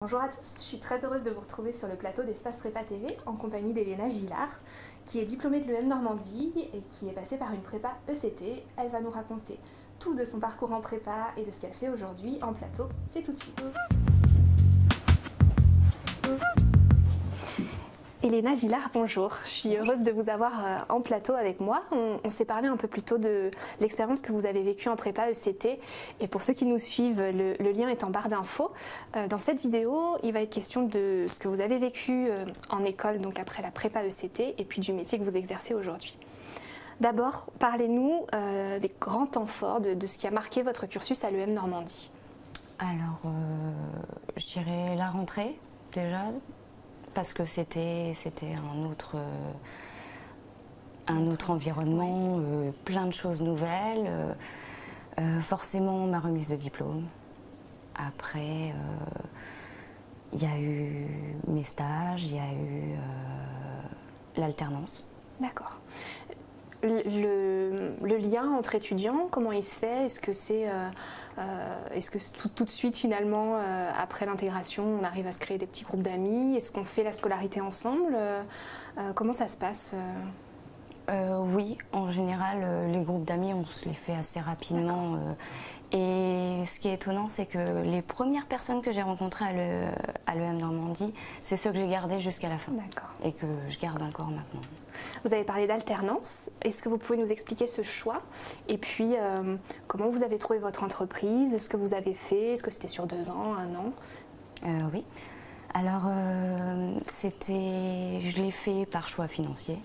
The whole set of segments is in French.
Bonjour à tous, je suis très heureuse de vous retrouver sur le plateau d'Espace Prépa TV en compagnie d'Elena Gillard, qui est diplômée de l'EM Normandie et qui est passée par une prépa ECT. Elle va nous raconter tout de son parcours en prépa et de ce qu'elle fait aujourd'hui en plateau. C'est tout de suite. Elena Gillard, bonjour. Je suis heureuse de vous avoir en plateau avec moi. On s'est parlé un peu plus tôt de l'expérience que vous avez vécue en prépa ECT. Et pour ceux qui nous suivent, le lien est en barre d'infos. Dans cette vidéo, il va être question de ce que vous avez vécu en école, donc après la prépa ECT, et puis du métier que vous exercez aujourd'hui. D'abord, parlez-nous des grands temps forts, de ce qui a marqué votre cursus à l'EM Normandie. Alors, je dirais la rentrée, déjà. Parce que c'était un autre environnement, plein de choses nouvelles. Forcément, ma remise de diplôme. Après, il y a eu mes stages, il y a eu l'alternance. D'accord. Le lien entre étudiants, comment il se fait? Est-ce que tout de suite, finalement, après l'intégration, on arrive à se créer des petits groupes d'amis? Est-ce qu'on fait la scolarité ensemble? Comment ça se passe? Oui, en général, les groupes d'amis, on se les fait assez rapidement. Et ce qui est étonnant, c'est que les premières personnes que j'ai rencontrées à l'EM Normandie, c'est ceux que j'ai gardés jusqu'à la fin. D'accord. Et que je garde encore maintenant. Vous avez parlé d'alternance. Est-ce que vous pouvez nous expliquer ce choix? Et puis, comment vous avez trouvé votre entreprise? Ce que vous avez fait? Est-ce que c'était sur 2 ans, 1 an? Oui. Alors, je l'ai fait par choix financier,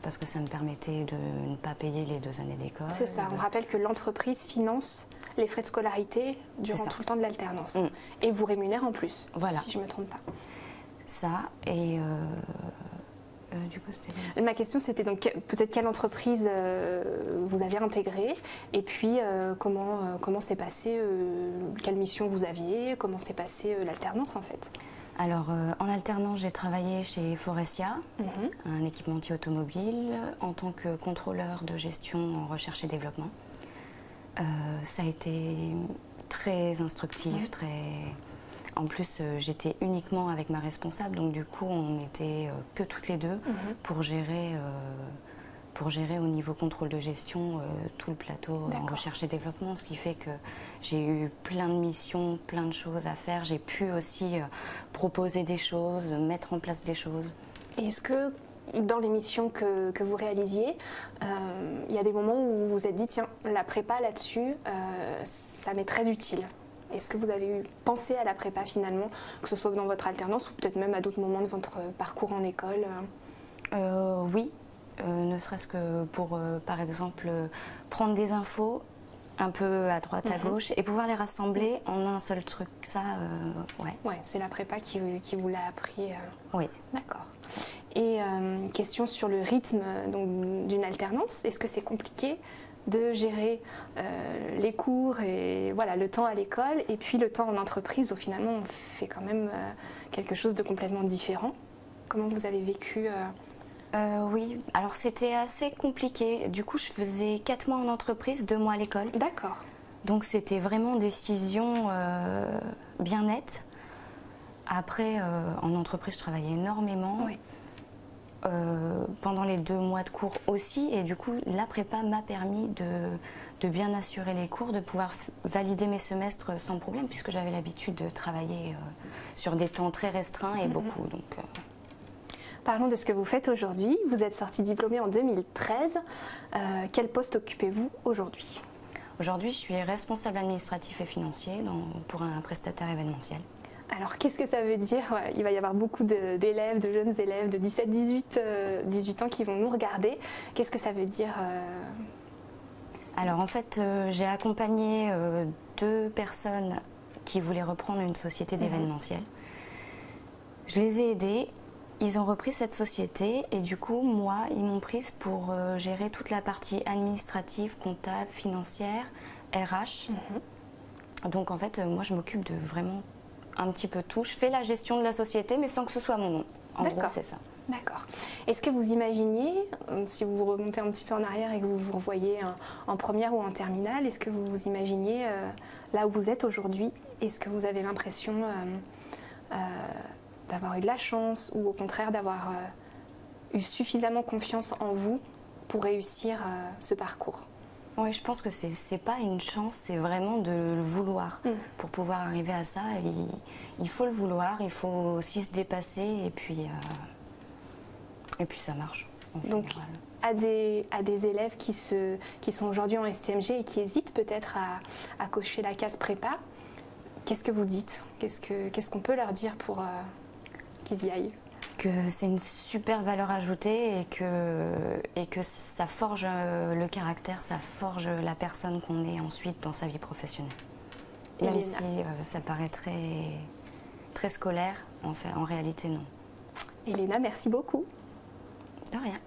parce que ça me permettait de ne pas payer les 2 années d'école. C'est ça. On rappelle que l'entreprise finance les frais de scolarité durant tout le temps de l'alternance. Et vous rémunère en plus, si je ne me trompe pas. Ça, et du coup, c'était... Ma question, c'était donc peut-être quelle entreprise vous avez intégrée, et puis comment s'est passé, quelle mission vous aviez, comment s'est passée l'alternance en fait? Alors, en alternance, j'ai travaillé chez Forestia, un équipementier automobile, en tant que contrôleur de gestion en recherche et développement. Ça a été très instructif, En plus, j'étais uniquement avec ma responsable, donc du coup, on n'était que toutes les deux pour gérer au niveau contrôle de gestion tout le plateau en recherche et développement, ce qui fait que j'ai eu plein de missions, plein de choses à faire. J'ai pu aussi proposer des choses, mettre en place des choses. Et est-ce que dans les missions que vous réalisiez, il y a des moments où vous vous êtes dit, tiens, la prépa là-dessus, ça m'est très utile? Est-ce que vous avez pensé à la prépa finalement, que ce soit dans votre alternance ou peut-être même à d'autres moments de votre parcours en école? Oui, ne serait-ce que pour, par exemple, prendre des infos un peu à droite, à gauche, et pouvoir les rassembler en un seul truc. Ça, ouais. Ouais, c'est la prépa qui vous l'a appris. Oui. D'accord. Et question sur le rythme d'une alternance, est-ce que c'est compliqué de gérer les cours et voilà, le temps à l'école et puis le temps en entreprise où finalement on fait quand même quelque chose de complètement différent? Comment vous avez vécu Oui, alors c'était assez compliqué. Du coup, je faisais 4 mois en entreprise, 2 mois à l'école. D'accord. Donc c'était vraiment décision bien nette. Après, en entreprise, je travaillais énormément. Oui. Pendant les 2 mois de cours aussi, et du coup la prépa m'a permis de bien assurer les cours, de pouvoir valider mes semestres sans problème, puisque j'avais l'habitude de travailler sur des temps très restreints et beaucoup. Donc, Parlons de ce que vous faites aujourd'hui. Vous êtes sortie diplômée en 2013. Quel poste occupez-vous aujourd'hui? Aujourd'hui, je suis responsable administratif et financier pour un prestataire événementiel. Alors, qu'est-ce que ça veut dire? Il va y avoir beaucoup d'élèves, de jeunes élèves de 17-18 ans qui vont nous regarder. Qu'est-ce que ça veut dire? Alors, en fait, j'ai accompagné 2 personnes qui voulaient reprendre une société d'événementiel. Je les ai aidés, ils ont repris cette société et du coup, moi, ils m'ont prise pour gérer toute la partie administrative, comptable, financière, RH. Donc, en fait, moi, je m'occupe de vraiment un petit peu tout. Je fais la gestion de la société, mais sans que ce soit mon nom. En gros, c'est ça. D'accord. Est-ce que vous imaginiez, si vous remontez un petit peu en arrière et que vous vous revoyez en première ou en terminale, est-ce que vous vous imaginiez là où vous êtes aujourd'hui? Est-ce que vous avez l'impression d'avoir eu de la chance ou au contraire d'avoir eu suffisamment confiance en vous pour réussir ce parcours? Oui, je pense que c'est pas une chance, c'est vraiment de le vouloir. Pour pouvoir arriver à ça, il faut le vouloir, il faut aussi se dépasser et puis ça marche. Donc, à des élèves qui sont aujourd'hui en STMG et qui hésitent peut-être à cocher la case prépa, qu'est-ce que vous dites? Qu'est-ce qu'on peut leur dire pour qu'ils y aillent? Que c'est une super valeur ajoutée et que ça forge le caractère, ça forge la personne qu'on est ensuite dans sa vie professionnelle. Même si ça paraît très scolaire, en réalité non. Elena, merci beaucoup. De rien.